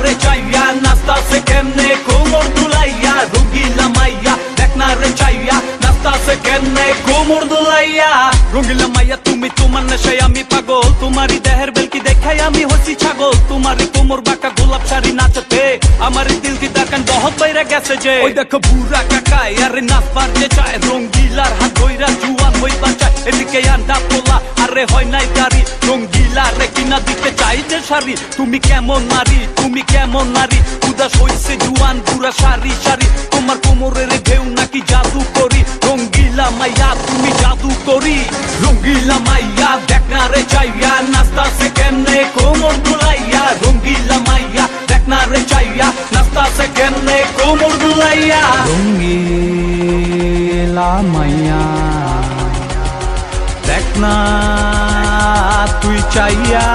রে চাইয়া নাচতাছে কেমনে কোমর দুলাইয়া রঙ্গিলা মাইয়া দেখ না রে চাইয়া নাচতাছে কেমনে কোমর দুলাইয়া রঙ্গিলা মাইয়া তুমি তোমার নেশায় আমি পাগল তোমারই দেহের বেলকি দেখাই আমি হচ্ছি ছাগল তোমারই কোমর বাঁকা গোলাপ শাড়ি নাচতে আমার দিল কি দাকান বহুত বাইরে গেছে যে ওই দেখো বুড়া কাকাই আরে নাচ পারতে চায় রঙ্গিলার হাত ধইরা জুয়ান হইবা চায় এদিকে আন্ডা পোলা আরে হয় নাই দাড়ি রঙ্গিলা রে কিনা দিতে চাই যে শাড়ি তুমি কেমন নারী উদাস হইছে জুয়ান পুরা সারি সারি তোমার কোমরের ঢেউ নাকি জাদু করি রঙ্গিলা মাইয়া তুমি জাদু করি রঙ্গিলা মাইয়া দেখ না রে চাইয়া নাচতাছে কেমনে কোমর দুলাইয়া রঙ্গিলা মাইয়া দেখ না রে চাইয়া নাচতাছে কেমনে কোমর দুলাইয়া রঙ্গিলা মাইয়া দেখ না তুই চাইয়া